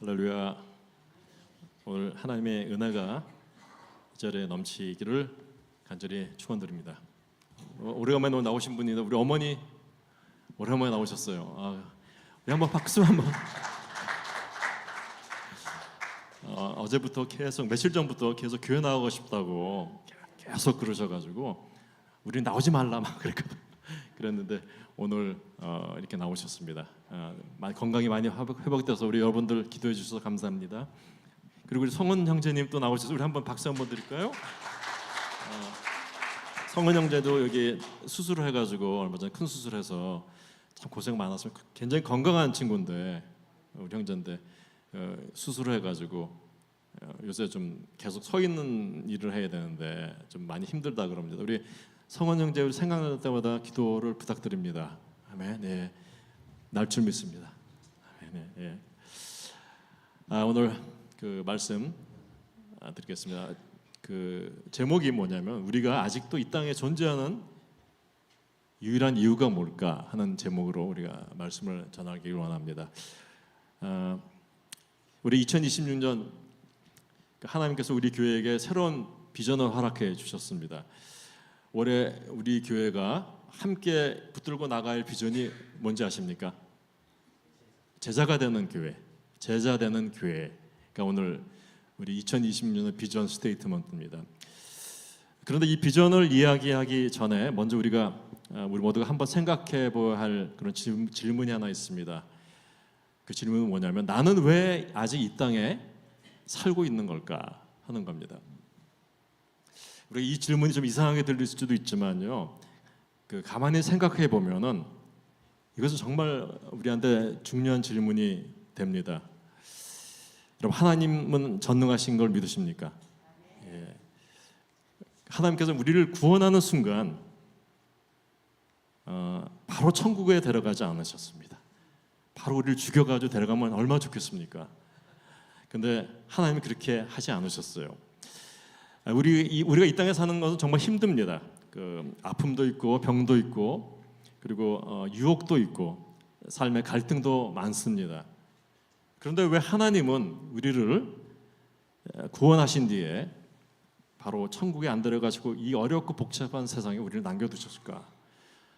할렐루야. 오늘 하나님의 은혜가 이 자리에 넘치기를 간절히 축원드립니다. 오래간만에 나오신 분인데 우리 어머니 오래간만에 나오셨어요. 우리 한번 박수 한번. 어제부터 계속 며칠 전부터 계속 교회 나가고 싶다고 계속 그러셔가지고 우리 나오지 말라 막 그랬는데 오늘 이렇게 나오셨습니다. 건강이 많이 회복돼서 우리 여러분들 기도해 주셔서 감사합니다. 그리고 우리 성은 형제님 또 나오셔서 우리 한번 박수 한번 드릴까요? 성은 형제도 여기 수술을 해가지고 얼마 전에 큰 수술해서 참 고생 많았어요. 굉장히 건강한 친구인데 우리 형제인데 수술을 해가지고 요새 좀 계속 서 있는 일을 해야 되는데 좀 많이 힘들다 그럽니다. 우리 성원 형제 우리 생각날 때마다 기도를 부탁드립니다. 아멘. 네, 날 줄 믿습니다. 아멘. 네. 오늘 그 말씀 드리겠습니다. 그 제목이 뭐냐면 우리가 아직도 이 땅에 존재하는 유일한 이유가 뭘까 하는 제목으로 우리가 말씀을 전하기를 원합니다. 우리 2026년 하나님께서 우리 교회에게 새로운 비전을 허락해 주셨습니다. 올해 우리 교회가 함께 붙들고 나갈 비전이 뭔지 아십니까? 제자가 되는 교회, 제자 되는 교회가 오늘 우리 2026년 비전 스테이트먼트입니다. 그런데 이 비전을 이야기하기 전에 먼저 우리 모두가 한번 생각해 보아야 할 그런 질문이 하나 있습니다. 그 질문은 뭐냐면 나는 왜 아직 이 땅에 살고 있는 걸까 하는 겁니다. 우리 이 질문이 좀 이상하게 들릴 수도 있지만요. 가만히 생각해 보면은 이것은 정말 우리한테 중요한 질문이 됩니다. 여러분 하나님은 전능하신 걸 믿으십니까? 예. 하나님께서 우리를 구원하는 순간 바로 천국에 데려가지 않으셨습니다. 바로 우리를 죽여가지고 데려가면 얼마나 좋겠습니까? 근데 하나님이 그렇게 하지 않으셨어요. 우리가 이 땅에 사는 것은 정말 힘듭니다. 아픔도 있고 병도 있고 그리고 유혹도 있고 삶의 갈등도 많습니다. 그런데 왜 하나님은 우리를 구원하신 뒤에 바로 천국에 안 데려가시고 이 어렵고 복잡한 세상에 우리를 남겨두셨을까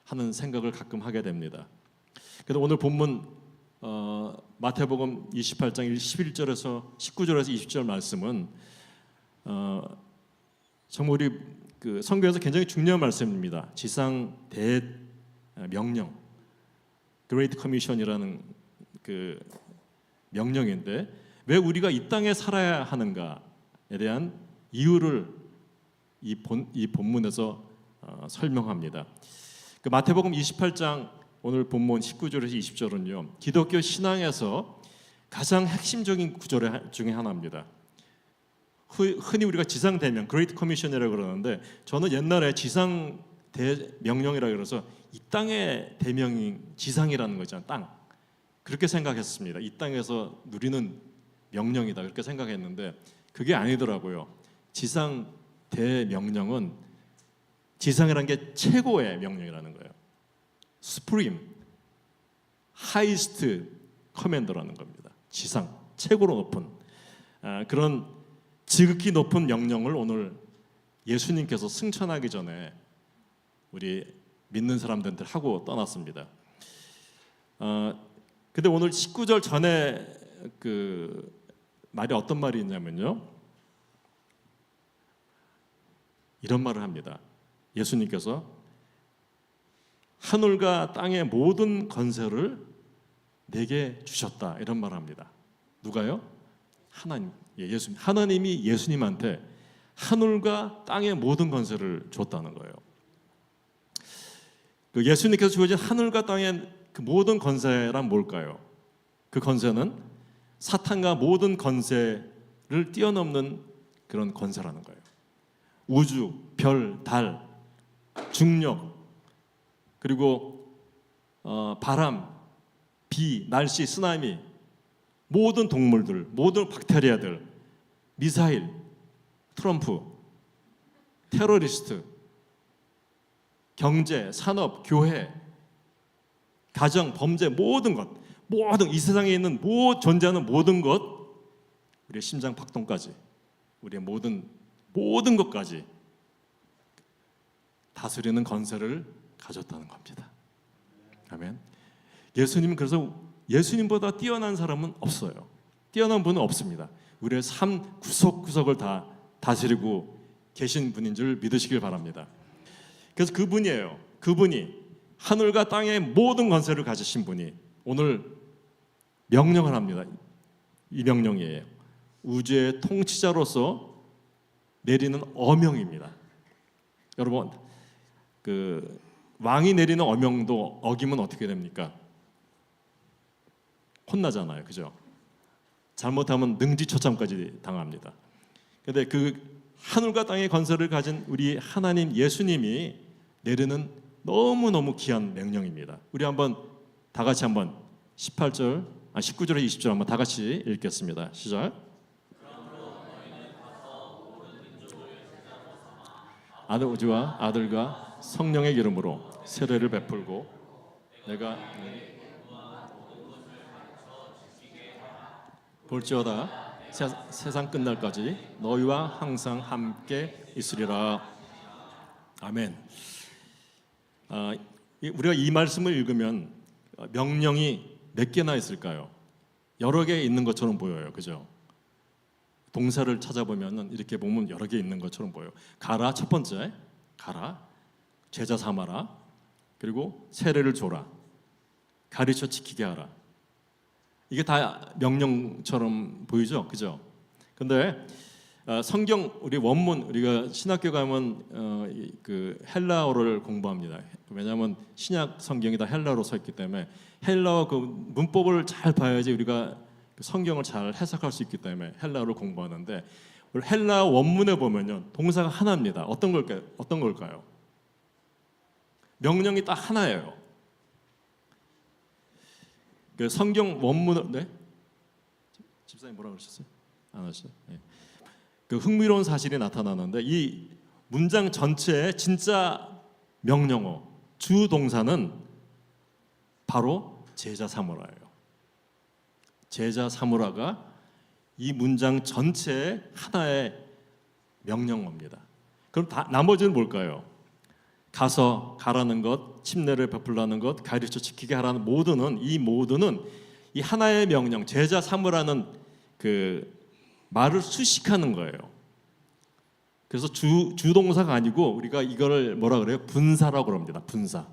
하는 생각을 가끔 하게 됩니다. 그래서 오늘 본문 마태복음 28장 11절에서 19절에서 20절 말씀은 정말 우리 성경에서 굉장히 중요한 말씀입니다. 지상 대명령, Great Commission이라는 그 명령인데 왜 우리가 이 땅에 살아야 하는가에 대한 이유를 이 본문에서 설명합니다. 마태복음 28장 오늘 본문 19절에서 20절은요. 기독교 신앙에서 가장 핵심적인 구절 중에 하나입니다. 흔히 우리가 지상대명, Great Commission이라고 그러는데 저는 옛날에 지상대명령이라고 그래서 이 땅의 대명이 지상이라는 거잖아요. 땅. 그렇게 생각했습니다. 이 땅에서 누리는 명령이다 그렇게 생각했는데 그게 아니더라고요. 지상대명령은 지상이라는 게 최고의 명령이라는 거예요. Supreme, Highest Commander라는 겁니다. 지상, 최고로 높은 그런 지극히 높은 명령을 오늘 예수님께서 승천하기 전에 우리 믿는 사람들한테 하고 떠났습니다. 근데 오늘 19절 전에 그 말이 어떤 말이 있냐면요. 이런 말을 합니다. 예수님께서 하늘과 땅의 모든 권세를 내게 주셨다 이런 말을 합니다. 누가요? 하나님. 예수님. 하나님이 예수님한테 하늘과 땅의 모든 권세를 줬다는 거예요. 예수님께서 주어진 하늘과 땅의 그 모든 권세란 뭘까요? 그 권세는 사탄과 모든 권세를 뛰어넘는 그런 권세라는 거예요. 우주, 별, 달, 중력, 그리고 바람, 비, 날씨, 쓰나미, 모든 동물들, 모든 박테리아들, 미사일, 트럼프, 테러리스트, 경제, 산업, 교회, 가정, 범죄 모든 것, 모든 이 세상에 있는 존재하는 모든 것 우리의 심장 박동까지, 우리의 모든 것까지 다스리는 권세를 가졌다는 겁니다. 아멘. 예수님은 그래서 예수님보다 뛰어난 사람은 없어요. 뛰어난 분은 없습니다. 우리의 삶 구석구석을 다 다스리고 계신 분인 줄 믿으시길 바랍니다. 그래서 그분이에요. 그분이 하늘과 땅의 모든 권세를 가지신 분이 오늘 명령을 합니다. 이 명령이에요. 우주의 통치자로서 내리는 어명입니다. 여러분, 그 왕이 내리는 어명도 어기면 어떻게 됩니까? 혼나잖아요, 그죠? 잘못하면 능지처참까지 당합니다. 그런데 그 하늘과 땅의 권세를 가진 우리 하나님 예수님이 내리는 너무너무 귀한 명령입니다. 우리 한번 다 같이 한번 19절에 20절 한번 다 같이 읽겠습니다. 시작. 아버지와 아들과 성령의 이름으로 세례를 베풀고 내가 볼지어다 세상 끝날까지 너희와 항상 함께 있으리라. 아멘. 우리가 이 말씀을 읽으면 명령이 몇 개나 있을까요? 여러 개 있는 것처럼 보여요, 그죠? 동사를 찾아보면 이렇게 보면 여러 개 있는 것처럼 보여요. 가라, 첫 번째, 가라, 제자 삼아라, 그리고 세례를 줘라, 가르쳐 지키게 하라. 이게 다 명령처럼 보이죠, 그죠? 근데 성경 우리 원문 우리가 신학교 가면 그 헬라어를 공부합니다. 왜냐하면 신약 성경이 다 헬라어로 써 있기 때문에 헬라어 그 문법을 잘 봐야지 우리가 성경을 잘 해석할 수 있기 때문에 헬라어를 공부하는데 헬라 원문에 보면요 동사가 하나입니다. 어떤 걸까요? 명령이 딱 하나예요. 그 성경 원문 네? 집사님 뭐라 그러셨어요? 안 하셨어요? 네. 그 흥미로운 사실이 나타나는데 이 문장 전체의 진짜 명령어 주 동사는 바로 제자 사무라예요. 제자 사무라가 이 문장 전체의 하나의 명령어입니다. 그럼 나머지는 뭘까요? 가서 가라는 것, 침례를 베풀라는 것, 가르쳐 지키게 하라는 모두는 이 하나의 명령, 제자 삼으라는 그 말을 수식하는 거예요. 그래서 주동사가 아니고 우리가 이거를 뭐라 그래요? 분사라고 그럽니다. 분사.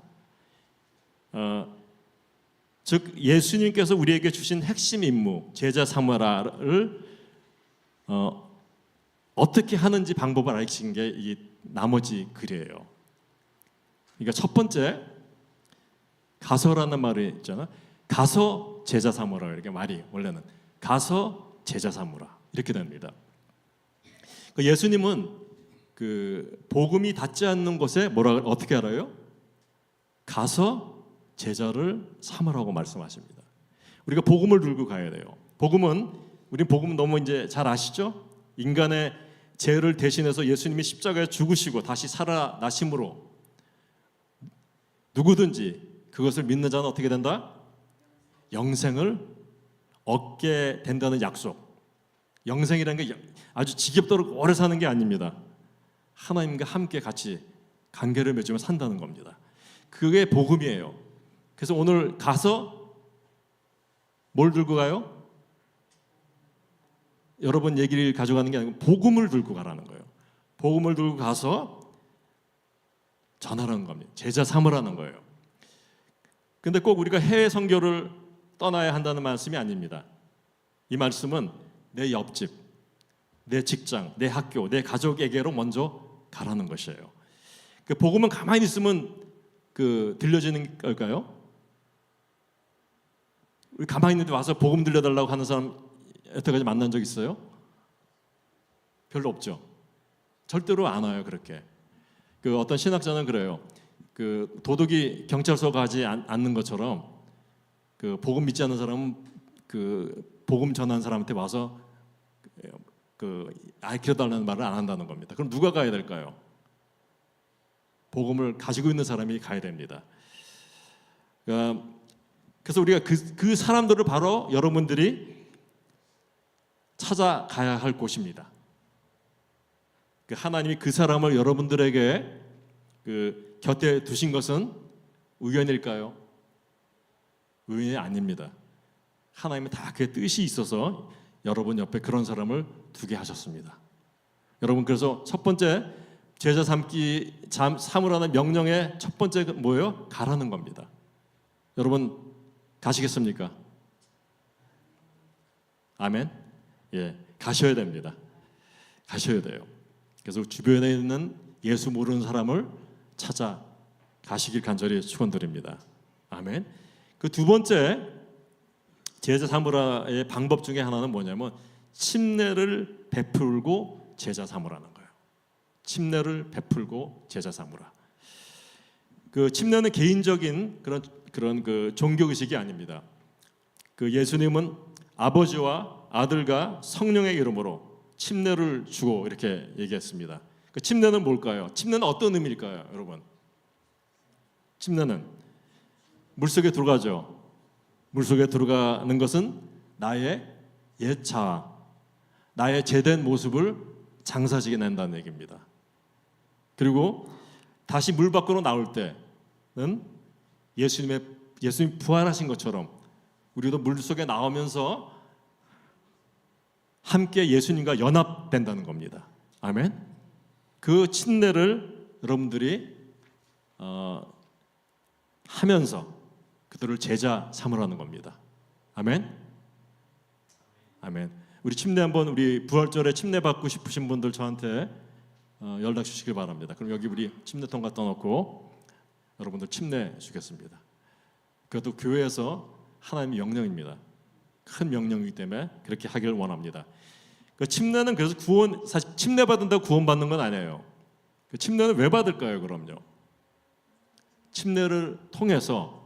즉 예수님께서 우리에게 주신 핵심 임무, 제자 삼으라를 어떻게 하는지 방법을 알려주신 게 이 나머지 글이에요. 그러니까 첫 번째 가서라는 말이 있잖아. 가서 제자 삼으라 이렇게 말이 원래는 가서 제자 삼으라 이렇게 됩니다. 예수님은 그 복음이 닿지 않는 곳에 어떻게 알아요? 가서 제자를 삼으라고 말씀하십니다. 우리가 복음을 들고 가야 돼요. 우리 복음 너무 이제 잘 아시죠? 인간의 죄를 대신해서 예수님이 십자가에 죽으시고 다시 살아나심으로 누구든지 그것을 믿는 자는 어떻게 된다? 영생을 얻게 된다는 약속. 영생이라는 게 아주 지겹도록 오래 사는 게 아닙니다. 하나님과 함께 같이 관계를 맺으며 산다는 겁니다. 그게 복음이에요. 그래서 오늘 가서 뭘 들고 가요? 여러분 얘기를 가져가는 게 아니고 복음을 들고 가라는 거예요. 복음을 들고 가서 전하라는 겁니다. 제자 삼으라는 거예요. 근데 꼭 우리가 해외 선교를 떠나야 한다는 말씀이 아닙니다. 이 말씀은 내 옆집, 내 직장, 내 학교, 내 가족에게로 먼저 가라는 것이에요. 그 복음은 가만히 있으면 그 들려지는 걸까요? 우리 가만히 있는데 와서 복음 들려달라고 하는 사람 여태까지 만난 적 있어요? 별로 없죠. 절대로 안 와요 그렇게. 그 어떤 신학자는 그래요. 그 도둑이 경찰서 가지 않는 것처럼 그 복음 믿지 않는 사람은 그 복음 전한 사람한테 와서 그 알려달라는 말을 안 한다는 겁니다. 그럼 누가 가야 될까요? 복음을 가지고 있는 사람이 가야 됩니다. 그래서 우리가 그 사람들을 바로 여러분들이 찾아가야 할 곳입니다. 하나님이 그 사람을 여러분들에게 곁에 두신 것은 우연일까요? 우연이 아닙니다. 하나님은 다 그의 뜻이 있어서 여러분 옆에 그런 사람을 두게 하셨습니다. 여러분, 그래서 첫 번째 제자 삼으라는 명령의 첫 번째 뭐예요? 가라는 겁니다. 여러분 가시겠습니까? 아멘. 예, 가셔야 됩니다. 가셔야 돼요. 그래서 주변에 있는 예수 모르는 사람을 찾아 가시길 간절히 축원드립니다. 아멘. 그 두 번째 제자 삼으라의 방법 중에 하나는 뭐냐면 침례를 베풀고 제자 삼으라는 거예요. 침례를 베풀고 제자 삼으라. 그 침례는 개인적인 그런 종교 의식이 아닙니다. 예수님은 아버지와 아들과 성령의 이름으로 침례를 주고 이렇게 얘기했습니다. 침례는 뭘까요? 침례는 어떤 의미일까요, 여러분? 침례는 물속에 들어가죠. 물속에 들어가는 것은 나의 옛자, 나의 죄된 모습을 장사지게 낸다는 얘기입니다. 그리고 다시 물 밖으로 나올 때는 예수님 부활하신 것처럼 우리도 물 속에 나오면서 함께 예수님과 연합된다는 겁니다. 아멘. 그 침례를 여러분들이 하면서 그들을 제자 삼으라는 겁니다. 아멘. 아멘. 우리 침례 한번, 우리 부활절에 침례 받고 싶으신 분들 저한테 연락 주시길 바랍니다. 그럼 여기 우리 침례통 갖다 놓고 여러분들 침례 주겠습니다. 그것도 교회에서 하나님의 명령입니다. 큰 명령이기 때문에 그렇게 하길 원합니다. 침례는 그래서 사실 침례 받는다고 구원 받는 건 아니에요. 침례는 왜 받을까요? 그럼요. 침례를 통해서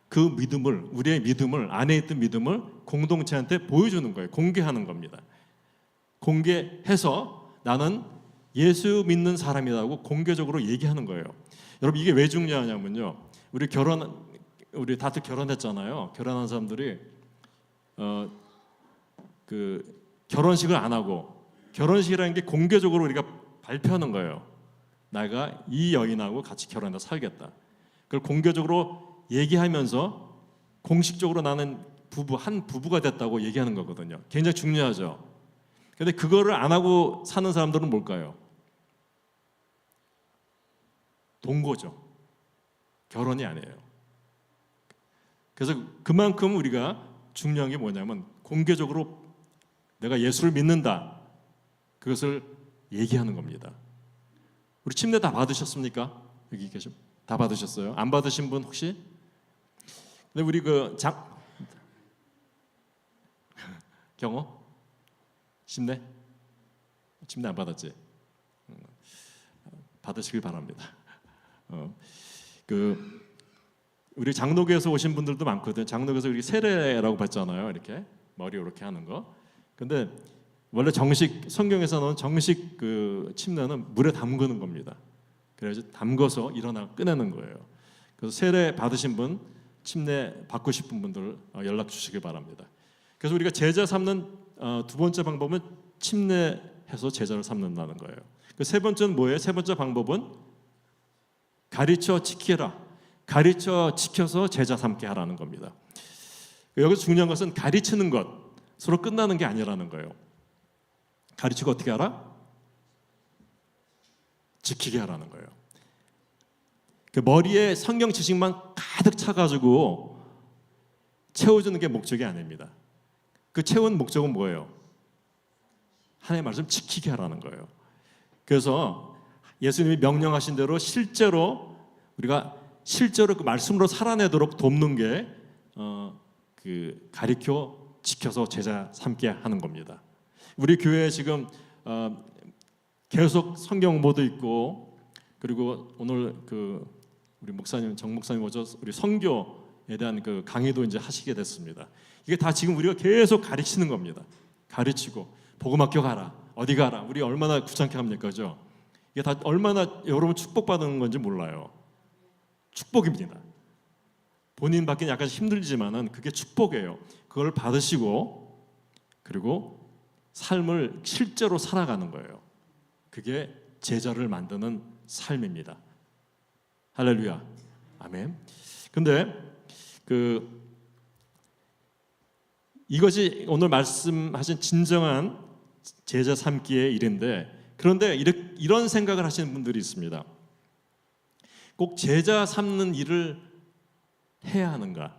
그 믿음을, 우리의 믿음을, 안에 있던 믿음을 공동체한테 보여주는 거예요. 공개하는 겁니다. 공개해서 나는 예수 믿는 사람이라고 공개적으로 얘기하는 거예요. 여러분, 이게 왜 중요하냐면요. 우리 다들 결혼했잖아요. 결혼한 사람들이 결혼식을 안 하고, 결혼식이라는 게 공개적으로 우리가 발표하는 거예요. 내가 이 여인하고 같이 결혼해서 살겠다. 그걸 공개적으로 얘기하면서 공식적으로 나는 한 부부가 됐다고 얘기하는 거거든요. 굉장히 중요하죠. 근데 그거를 안 하고 사는 사람들은 뭘까요? 동거죠. 결혼이 아니에요. 그래서 그만큼 우리가 중요한 게 뭐냐면 공개적으로 내가 예수를 믿는다, 그것을 얘기하는 겁니다. 우리 침례 다 받으셨습니까? 여기 계신 다 받으셨어요? 안 받으신 분 혹시? 근데 우리 경호? 침례 안 받았지? 받으시길 바랍니다. 우리 장로교에서 오신 분들도 많거든요. 장로교에서 우리 세례라고 봤잖아요. 이렇게 머리 이렇게 하는 거. 근데 원래 성경에서는 정식 침례는 물에 담그는 겁니다. 그래서 담궈서 일어나 꺼내는 거예요. 그래서 세례 받으신 분, 침례 받고 싶은 분들 연락 주시길 바랍니다. 그래서 우리가 제자 삼는 두 번째 방법은 침례해서 제자를 삼는다는 거예요. 세 번째는 뭐예요? 세 번째 방법은 가르쳐 지키라. 가르쳐 지켜서 제자 삼게 하라는 겁니다. 여기서 중요한 것은 가르치는 것으로 끝나는 게 아니라는 거예요. 가르치고 어떻게 하라? 지키게 하라는 거예요. 머리에 성경 지식만 가득 차가지고 채워주는 게 목적이 아닙니다. 그 채운 목적은 뭐예요? 하나님의 말씀 지키게 하라는 거예요. 그래서 예수님이 명령하신 대로 우리가 실제로 그 말씀으로 살아내도록 돕는 게 가르쳐 지켜서 제자 삼게 하는 겁니다. 우리 교회에 지금 계속 성경 공부도 있고, 그리고 오늘 우리 목사님 정 목사님 오셔 우리 선교에 대한 강의도 이제 하시게 됐습니다. 이게 다 지금 우리가 계속 가르치는 겁니다. 가르치고 복음학교 가라, 어디 가라. 우리 얼마나 귀찮게 합니까, 그죠? 이게 다 얼마나 여러분 축복받는 건지 몰라요. 축복입니다. 본인 받기는 약간 힘들지만은 그게 축복이에요. 그걸 받으시고 그리고 삶을 실제로 살아가는 거예요. 그게 제자를 만드는 삶입니다. 할렐루야. 아멘. 근데 이것이 오늘 말씀하신 진정한 제자 삼기의 일인데, 그런데 이런 생각을 하시는 분들이 있습니다. 꼭 제자 삼는 일을 해야 하는가?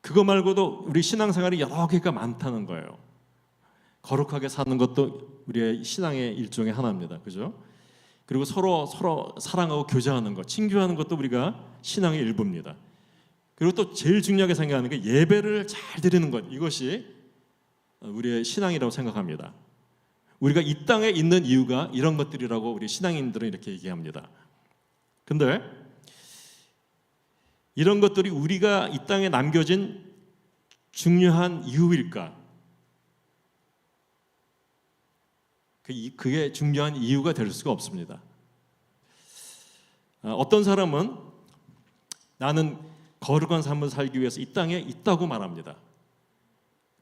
그거 말고도 우리 신앙생활이 여러 개가 많다는 거예요. 거룩하게 사는 것도 우리의 신앙의 일종의 하나입니다. 그죠? 그리고 서로 사랑하고 교제하는 것, 친교하는 것도 우리가 신앙의 일부입니다. 그리고 또 제일 중요하게 생각하는 게 예배를 잘 드리는 것, 이것이 우리의 신앙이라고 생각합니다. 우리가 이 땅에 있는 이유가 이런 것들이라고 우리 신앙인들은 이렇게 얘기합니다. 근데 이런 것들이 우리가 이 땅에 남겨진 중요한 이유일까? 그게 중요한 이유가 될 수가 없습니다. 어떤 사람은 나는 거룩한 삶을 살기 위해서 이 땅에 있다고 말합니다.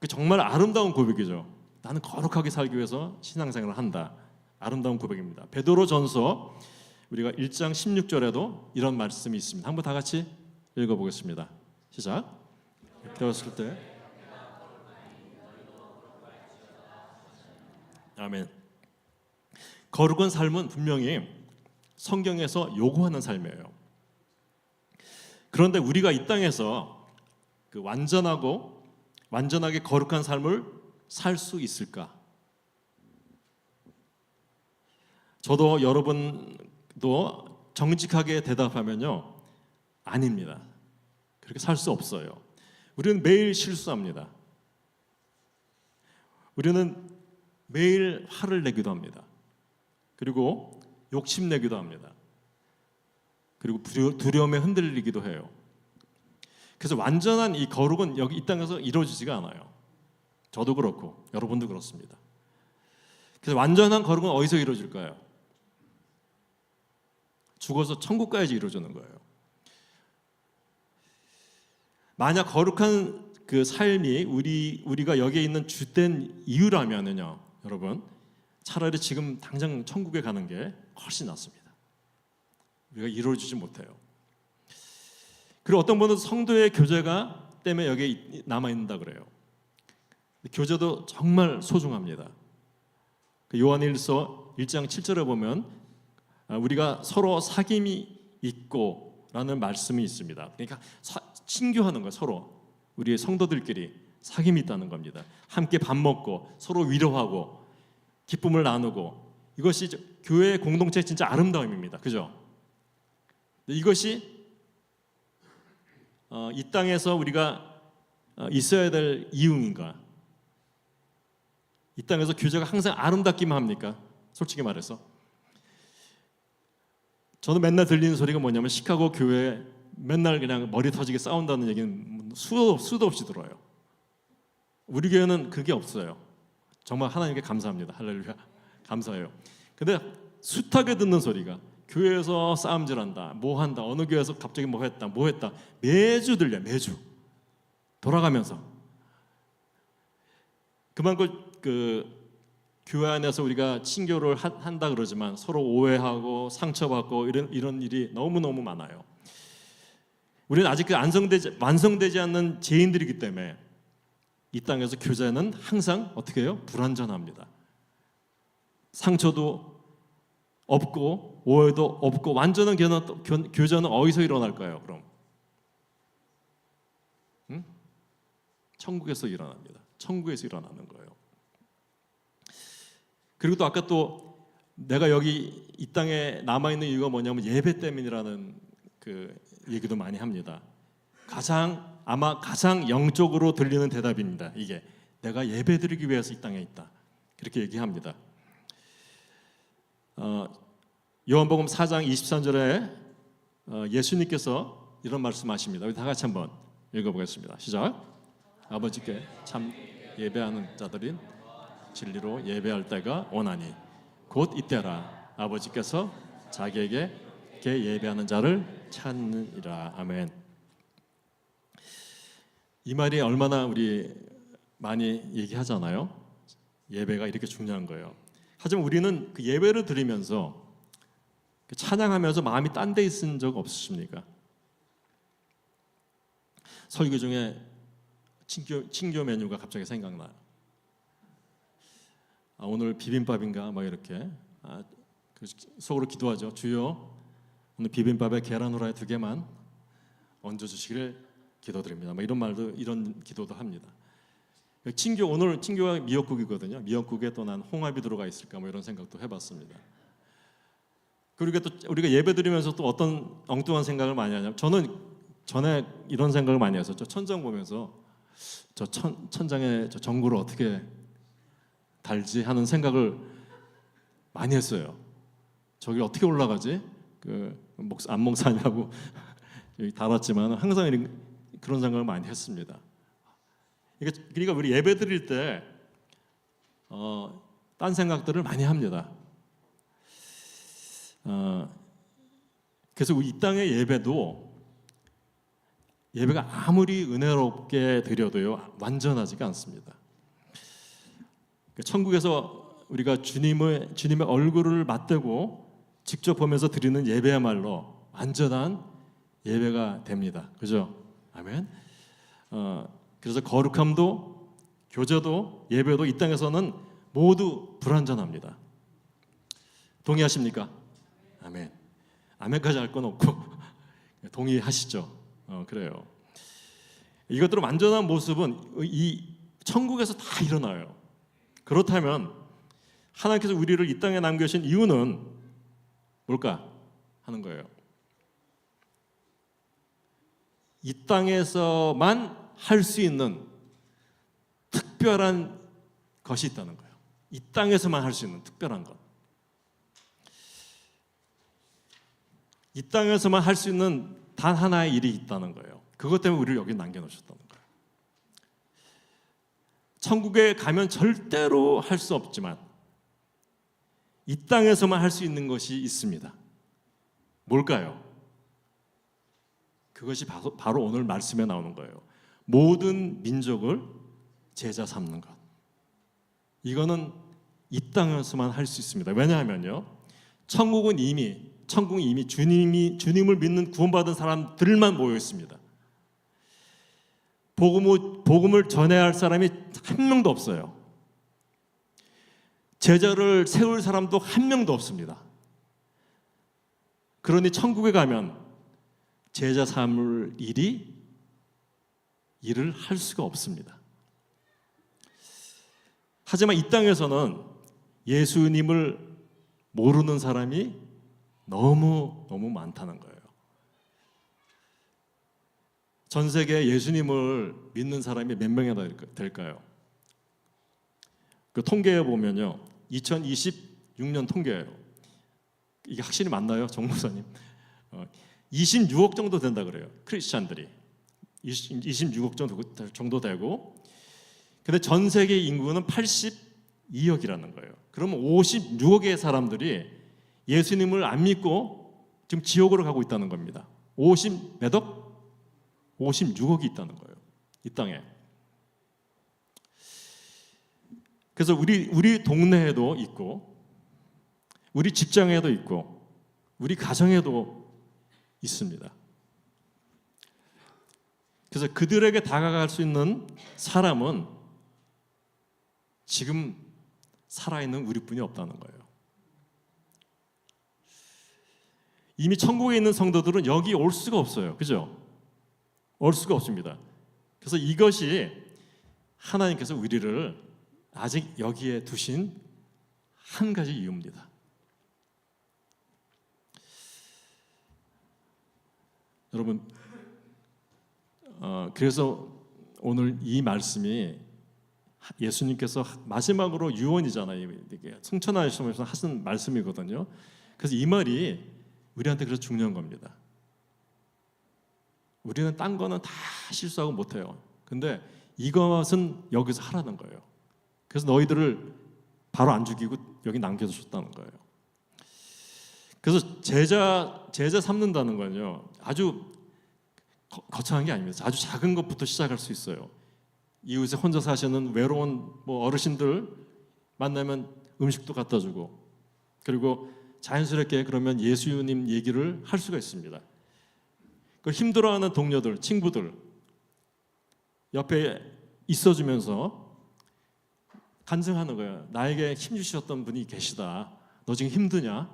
그 정말 아름다운 고백이죠. 나는 거룩하게 살기 위해서 신앙생활을 한다. 아름다운 고백입니다. 베드로전서 우리가 1장 16절에도 이런 말씀이 있습니다. 한번 다 같이 읽어보겠습니다. 시작. 되었을 때 아멘. 거룩한 삶은 분명히 성경에서 요구하는 삶이에요. 그런데 우리가 이 땅에서 완전하게 거룩한 삶을 살 수 있을까? 저도 여러분도 정직하게 대답하면요, 아닙니다. 그렇게 살 수 없어요. 우리는 매일 실수합니다. 우리는 매일 화를 내기도 합니다. 그리고 욕심내기도 합니다. 그리고 두려움에 흔들리기도 해요. 그래서 완전한 이 거룩은 여기 이 땅에서 이루어지지가 않아요. 저도 그렇고 여러분도 그렇습니다. 그래서 완전한 거룩은 어디서 이루어질까요? 죽어서 천국 가야지 이루어지는 거예요. 만약 거룩한 그 삶이 우리가 여기에 있는 주된 이유라면은요, 여러분, 차라리 지금 당장 천국에 가는 게 훨씬 낫습니다. 우리가 이루어지지 못해요. 그리고 어떤 분은 성도의 교제가 때문에 여기에 남아있는다 그래요. 교제도 정말 소중합니다. 요한일서 1장 7절에 보면 우리가 서로 사귐이 있고 라는 말씀이 있습니다. 그러니까 친교하는 거, 서로 우리의 성도들끼리 사귐이 있다는 겁니다. 함께 밥 먹고 서로 위로하고 기쁨을 나누고, 이것이 교회의 공동체의 진짜 아름다움입니다. 그죠? 이것이 이 땅에서 우리가 있어야 될 이유인가? 이 땅에서 교제가 항상 아름답기만 합니까? 솔직히 말해서 저는 맨날 들리는 소리가 뭐냐면 시카고 교회에 맨날 그냥 머리 터지게 싸운다는 얘기는 수도 없이 들어요. 우리 교회는 그게 없어요. 정말 하나님께 감사합니다. 할렐루야, 감사해요. 근데 숱하게 듣는 소리가 교회에서 싸움질한다, 뭐 한다, 어느 교회에서 갑자기 뭐 했다 매주 들려. 매주 돌아가면서. 그만큼 교회 안에서 우리가 친교를 한다 그러지만 서로 오해하고 상처받고 이런 일이 너무너무 많아요. 우리는 아직 완성되지 않는 죄인들이기 때문에 이 땅에서 교제는 항상 어떻게 해요? 불완전합니다. 상처도 없고 오해도 없고 완전한 교제는 어디서 일어날까요? 그럼 천국에서 일어납니다. 천국에서 일어나는 거예요. 그리고 또 아까 또 내가 여기 이 땅에 남아있는 이유가 뭐냐면 예배 때문이라는 그 얘기도 많이 합니다. 아마 가장 영적으로 들리는 대답입니다. 이게 내가 예배드리기 위해서 이 땅에 있다, 그렇게 얘기합니다. 요한복음 4장 23절에 예수님께서 이런 말씀하십니다. 우리 다 같이 한번 읽어보겠습니다. 시작. 아버지께 참 예배하는 자들인 진리로 예배할 때가 오나니 곧 이때라. 아버지께서 자기에게 예배하는 자를 찾느니라. 아멘. 이 말이 얼마나 우리 많이 얘기하잖아요. 예배가 이렇게 중요한 거예요. 하지만 우리는 그 예배를 드리면서 찬양하면서 마음이 딴 데 있은 적 없으십니까? 설교 중에 친교 메뉴가 갑자기 생각나요. 오늘 비빔밥인가 막 이렇게 속으로 기도하죠. 주여, 오늘 비빔밥에 계란 후라이 2개만 얹어주시기를 기도드립니다. 막 이런 말도, 이런 기도도 합니다. 오늘 친교가 미역국이거든요. 미역국에 또 난 홍합이 들어가 있을까 뭐 이런 생각도 해봤습니다. 그리고 또 우리가 예배드리면서 또 어떤 엉뚱한 생각을 많이 하냐면, 저는 전에 이런 생각을 많이 했었죠. 천장 보면서 저 천장에 저 전구를 어떻게 달지 하는 생각을 많이 했어요. 저기 어떻게 올라가지? 안목사냐고 여기 달았지만 항상 그런 생각을 많이 했습니다. 그러니까 우리 예배 드릴 때 딴 생각들을 많이 합니다. 그래서 이 땅의 예배가 아무리 은혜롭게 드려도요, 완전하지가 않습니다. 천국에서 우리가 주님의 얼굴을 맞대고 직접 보면서 드리는 예배야말로 완전한 예배가 됩니다. 그죠? 아멘. 그래서 거룩함도, 교제도, 예배도 이 땅에서는 모두 불완전합니다. 동의하십니까? 아멘. 아멘까지 할 건 없고 동의하시죠? 그래요. 이것들의 완전한 모습은 이 천국에서 다 일어나요. 그렇다면 하나님께서 우리를 이 땅에 남겨주신 이유는 뭘까 하는 거예요. 이 땅에서만 할 수 있는 특별한 것이 있다는 거예요. 이 땅에서만 할 수 있는 특별한 것. 이 땅에서만 할 수 있는 단 하나의 일이 있다는 거예요. 그것 때문에 우리를 여기 남겨놓으셨다는 거예요. 천국에 가면 절대로 할 수 없지만 이 땅에서만 할 수 있는 것이 있습니다. 뭘까요? 그것이 바로 오늘 말씀에 나오는 거예요. 모든 민족을 제자 삼는 것. 이거는 이 땅에서만 할 수 있습니다. 왜냐하면요, 천국은 이미 주님을 믿는 구원받은 사람들만 모여 있습니다. 복음을 전해야 할 사람이 한 명도 없어요. 제자를 세울 사람도 한 명도 없습니다. 그러니 천국에 가면 제자 삼을 일을 할 수가 없습니다. 하지만 이 땅에서는 예수님을 모르는 사람이 너무 많다는 거예요. 전 세계에 예수님을 믿는 사람이 몇 명이나 될까요? 그 통계에 보면요, 2026년 통계예요. 이게 확실히 맞나요, 정 목사님? 26억 정도 된다 그래요. 크리스찬들이 26억 정도 되고, 근데 전 세계 인구는 82억이라는 거예요. 그러면 56억의 사람들이 예수님을 안 믿고 지금 지옥으로 가고 있다는 겁니다. 50몇 억? 56억이 있다는 거예요, 이 땅에. 그래서 우리 동네에도 있고, 우리 직장에도 있고, 우리 가정에도 있습니다. 그래서 그들에게 다가갈 수 있는 사람은 지금 살아있는 우리뿐이 없다는 거예요. 이미 천국에 있는 성도들은 여기 올 수가 없어요. 그죠? 올 수가 없습니다. 그래서 이것이 하나님께서 우리를 아직 여기에 두신 한 가지 이유입니다. 여러분, 그래서 오늘 이 말씀이 예수님께서 마지막으로 유언이잖아요. 승천하시면서 하신 말씀이거든요. 그래서 이 말이 우리한테 그래서 중요한 겁니다. 우리는 딴 거는 다 실수하고 못해요. 근데 이것은 여기서 하라는 거예요. 그래서 너희들을 바로 안 죽이고 여기 남겨두셨다는 거예요. 그래서 제자 삼는다는 건요, 아주 거창한 게 아닙니다. 아주 작은 것부터 시작할 수 있어요. 이웃에 혼자 사시는 외로운 어르신들 만나면 음식도 갖다 주고, 그리고 자연스럽게 그러면 예수님 얘기를 할 수가 있습니다. 그 힘들어하는 동료들, 친구들 옆에 있어주면서 간증하는 거예요. 나에게 힘 주셨던 분이 계시다. 너 지금 힘드냐?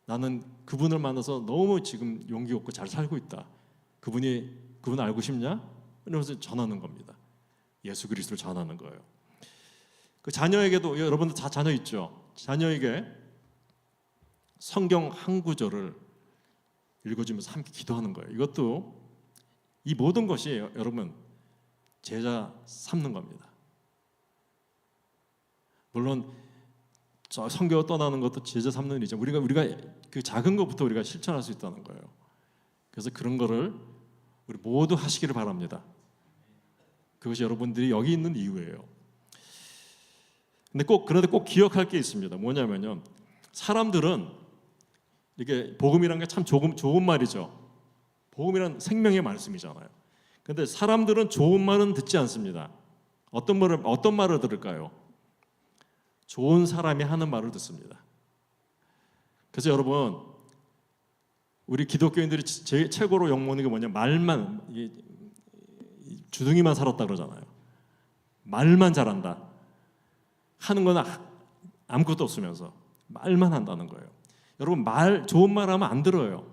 나는 그분을 만나서 너무 지금 용기 얻고 잘 살고 있다. 그분 알고 싶냐? 이러면서 전하는 겁니다. 예수 그리스도를 전하는 거예요. 그 자녀에게도, 여러분들 다 자녀 있죠? 자녀에게 성경 한 구절을 읽어주면서 함께 기도하는 거예요. 이것도, 이 모든 것이 여러분 제자 삼는 겁니다. 물론 저 성교 떠나는 것도 제자 삼는 일이죠. 우리가 그 작은 것부터 우리가 실천할 수 있다는 거예요. 그래서 그런 거를 우리 모두 하시기를 바랍니다. 그것이 여러분들이 여기 있는 이유예요. 그런데 꼭 기억할 게 있습니다. 뭐냐면요, 사람들은 이게 복음이란 게 참 좋은 말이죠. 복음이란 생명의 말씀이잖아요. 그런데 사람들은 좋은 말은 듣지 않습니다. 어떤 말을 들을까요? 좋은 사람이 하는 말을 듣습니다. 그래서 여러분, 우리 기독교인들이 최고로 욕먹는 게 뭐냐? 말만, 주둥이만 살았다 그러잖아요. 말만 잘한다. 하는 건 아무것도 없으면서 말만 한다는 거예요. 여러분, 좋은 말 하면 안 들어요.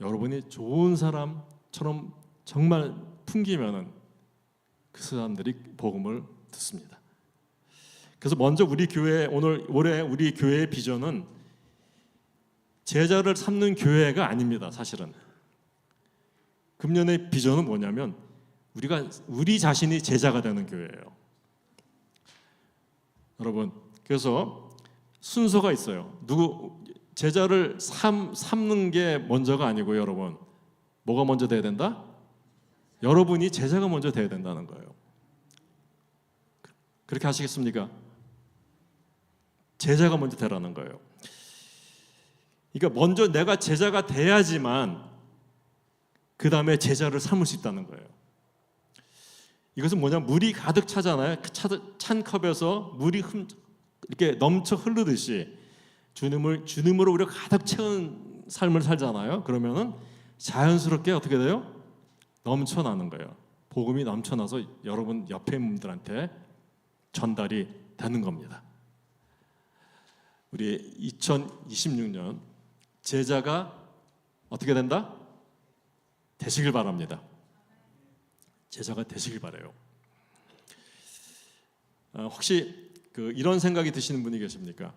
여러분이 좋은 사람처럼 정말 풍기면은 그 사람들이 복음을 듣습니다. 그래서 먼저 우리 교회, 올해 우리 교회의 비전은 제자를 삼는 교회가 아닙니다. 사실은 금년의 비전은 뭐냐면 우리 자신이 제자가 되는 교회예요. 여러분, 그래서 순서가 있어요. 제자를 삼는 게 먼저가 아니고요. 여러분, 뭐가 먼저 돼야 된다? 여러분이 제자가 먼저 돼야 된다는 거예요. 그렇게 하시겠습니까? 제자가 먼저 되라는 거예요. 그러니까 먼저 내가 제자가 돼야지만 그 다음에 제자를 삼을 수 있다는 거예요. 이것은 뭐냐? 물이 가득 차잖아요. 찬 컵에서 물이 이렇게 넘쳐 흐르듯이 주님으로 우리가 가득 채운 삶을 살잖아요. 그러면은 자연스럽게 어떻게 돼요? 넘쳐나는 거예요. 복음이 넘쳐나서 여러분 옆에 있는 분들한테 전달이 되는 겁니다. 우리 2026년 제자가 어떻게 된다? 되시길 바랍니다. 제자가 되시길 바라요. 혹시 이런 생각이 드시는 분이 계십니까?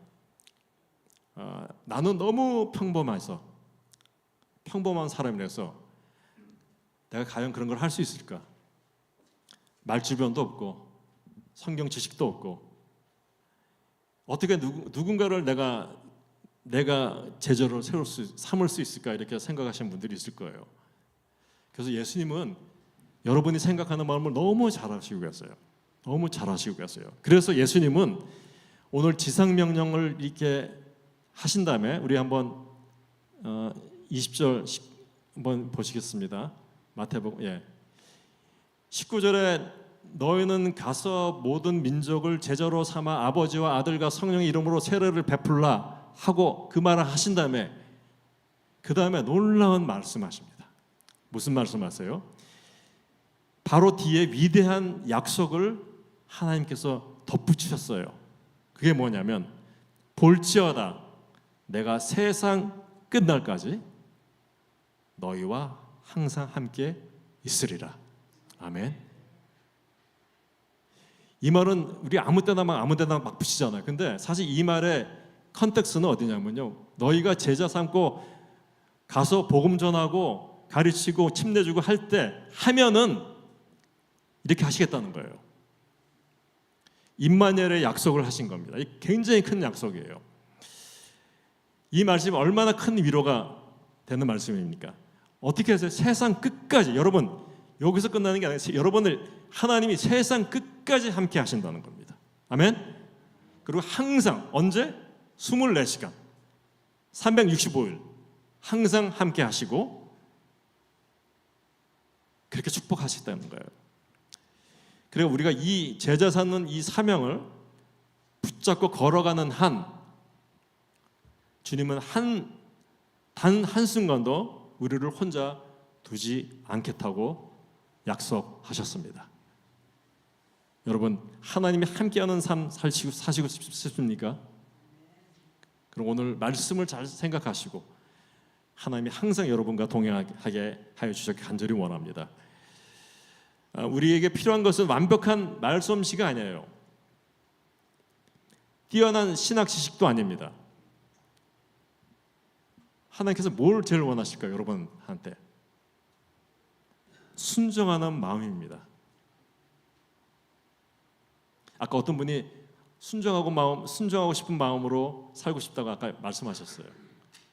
나는 너무 평범한 사람이라서 내가 과연 그런 걸 할 수 있을까? 말주변도 없고 성경 지식도 없고 어떻게 누군가를 내가 제자로 삼을 수 있을까? 이렇게 생각하시는 분들이 있을 거예요. 그래서 예수님은 여러분이 생각하는 마음을 너무 잘 아시고 계세요. 너무 잘 아시고 계세요. 그래서 예수님은 오늘 지상명령을 이렇게 하신 다음에 우리 한번 20절 한번 보시겠습니다. 마태복음 19절에 너희는 가서 모든 민족을 제자로 삼아 아버지와 아들과 성령의 이름으로 세례를 베풀라 하고 그 말을 하신 다음에 그 다음에 놀라운 말씀하십니다. 무슨 말씀하세요? 바로 뒤에 위대한 약속을 하나님께서 덧붙이셨어요. 그게 뭐냐면 볼지어다 내가 세상 끝날까지 너희와 항상 함께 있으리라. 아멘. 이 말은 우리 아무 때나 막 붙이잖아요. 근데 사실 이 말의 컨텍스트는 어디냐면요, 너희가 제자 삼고 가서 복음 전하고 가르치고 침 내주고 할 때 하면은 이렇게 하시겠다는 거예요. 임마누엘의 약속을 하신 겁니다. 이 굉장히 큰 약속이에요. 이 말씀이 얼마나 큰 위로가 되는 말씀입니까? 어떻게 해서 세상 끝까지, 여러분 여기서 끝나는 게 아니라 여러분을 하나님이 세상 끝까지 함께 하신다는 겁니다. 아멘. 그리고 항상 언제? 24시간 365일 항상 함께 하시고 그렇게 축복하시다는 거예요. 그리고 우리가 이 제자 삼는 이 사명을 붙잡고 걸어가는 한 주님은 단 한순간도 우리를 혼자 두지 않겠다고 약속하셨습니다. 여러분, 하나님이 함께하는 삶 사시고 싶습니까? 그럼 오늘 말씀을 잘 생각하시고 하나님이 항상 여러분과 동행하게 하여 주시기 간절히 원합니다. 우리에게 필요한 것은 완벽한 말솜씨가 아니에요. 뛰어난 신학 지식도 아닙니다. 하나님께서 뭘 제일 원하실까요? 여러분한테 순종하는 마음입니다. 아까 어떤 분이 순종하고 싶은 마음으로 살고 싶다고 아까 말씀하셨어요.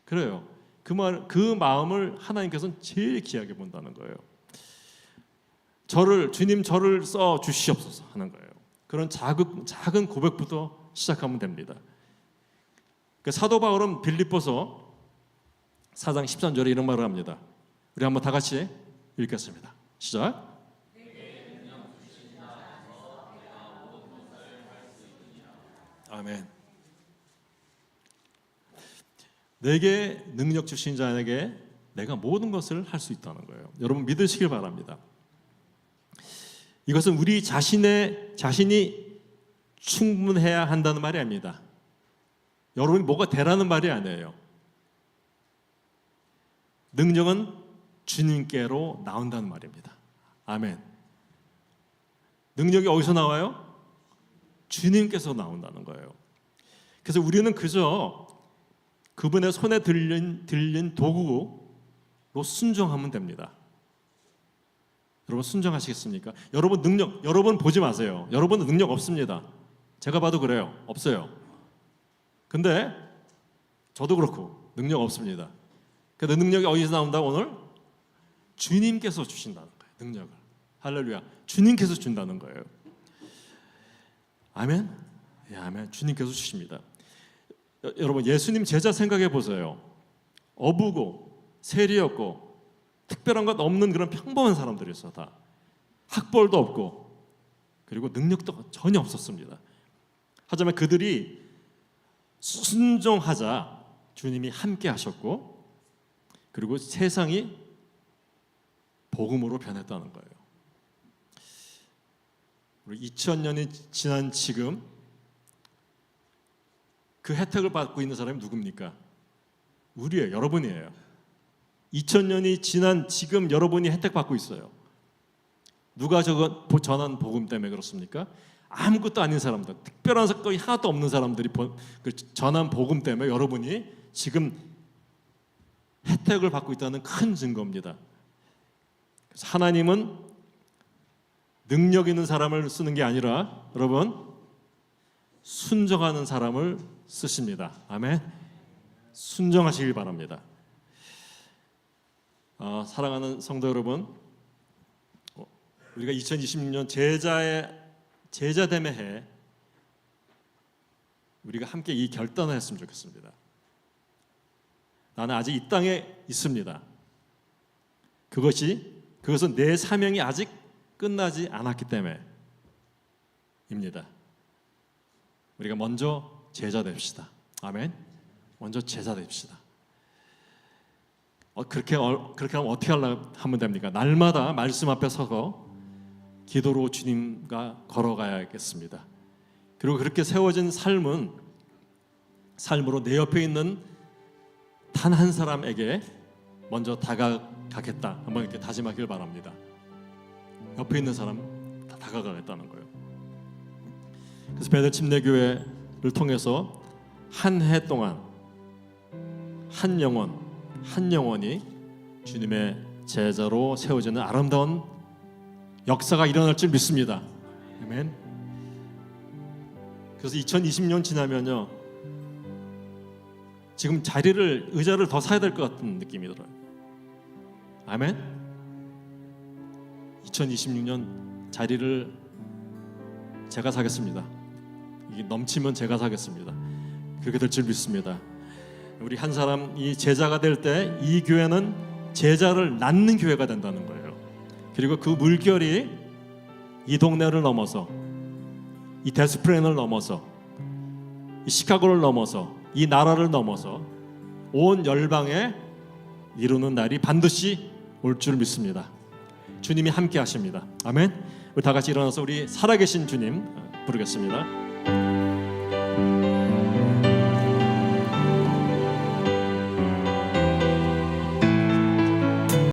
그래요. 그 마음을 하나님께서는 제일 귀하게 본다는 거예요. 주님 저를 써 주시옵소서 하는 거예요. 그런 작은 고백부터 시작하면 됩니다. 사도 바울은 빌립보서 4장 13절에 이런 말을 합니다. 우리 한번 다 같이 읽겠습니다. 시작. 아멘. 내게 능력 주신 자에게 내가 모든 것을 할 수 있다는 거예요. 여러분 믿으시길 바랍니다. 이것은 우리 자신이 충분해야 한다는 말이 아닙니다. 여러분이 뭐가 되라는 말이 아니에요. 능력은 주님께로 나온다는 말입니다. 아멘. 능력이 어디서 나와요? 주님께서 나온다는 거예요. 그래서 우리는 그저 그분의 손에 들린 도구로 순종하면 됩니다. 여러분 순종하시겠습니까? 여러분 보지 마세요. 여러분은 능력 없습니다. 제가 봐도 그래요. 없어요. 근데 저도 그렇고 능력 없습니다. 근데 능력이 어디서 나온다 오늘? 주님께서 주신다는 거예요. 능력을. 할렐루야. 주님께서 준다는 거예요. 아멘. 예, 아멘. 주님께서 주십니다. 여러분 예수님 제자 생각해 보세요. 어부고 세리였고 특별한 것 없는 그런 평범한 사람들이었어. 다 학벌도 없고 그리고 능력도 전혀 없었습니다. 하지만 그들이 순종하자 주님이 함께 하셨고 그리고 세상이 복음으로 변했다는 거예요. 2000년이 지난 지금 그 혜택을 받고 있는 사람이 누굽니까? 우리예요. 여러분이에요. 2000년이 지난 지금 여러분이 혜택 받고 있어요. 누가 전한 복음 때문에 그렇습니까? 아무것도 아닌 사람들, 특별한 사건이 하나도 없는 사람들이 전한 복음 때문에 여러분이 지금 혜택을 받고 있다는 큰 증거입니다. 그래서 하나님은 능력 있는 사람을 쓰는 게 아니라 여러분 순종하는 사람을 쓰십니다. 아멘. 순종하시길 바랍니다. 사랑하는 성도 여러분, 우리가 2026년 제자됨의 해 우리가 함께 이 결단을 했으면 좋겠습니다. 나는 아직 이 땅에 있습니다. 그것은 내 사명이 아직 끝나지 않았기 때문에입니다. 우리가 먼저 제자 됩시다. 아멘. 먼저 제자 됩시다. 그렇게 하면 어떻게 하면 됩니까? 날마다 말씀 앞에 서서 기도로 주님과 걸어가야겠습니다. 그리고 그렇게 세워진 삶으로 내 옆에 있는 단 한 사람에게 먼저 다가가겠다. 한번 이렇게 다짐하길 바랍니다. 옆에 있는 사람 다가가겠다는 거예요. 그래서 베들 침례교회를 통해서 한 해 동안 한 영혼이 주님의 제자로 세워지는 아름다운 역사가 일어날 줄 믿습니다. 아멘. 그래서 2020년 지나면요, 지금 의자를 더 사야 될 것 같은 느낌이 들어요. 아멘. 2026년 자리를 제가 사겠습니다. 이게 넘치면 제가 사겠습니다. 그렇게 될 줄 믿습니다. 우리 한 사람이 제자가 될 때 이 교회는 제자를 낳는 교회가 된다는 거예요. 그리고 그 물결이 이 동네를 넘어서, 이 데스프레인을 넘어서, 이 시카고를 넘어서, 이 나라를 넘어서 온 열방에 이루는 날이 반드시 올 줄 믿습니다. 주님이 함께 하십니다. 아멘. 우리 다 같이 일어나서 우리 살아계신 주님 부르겠습니다.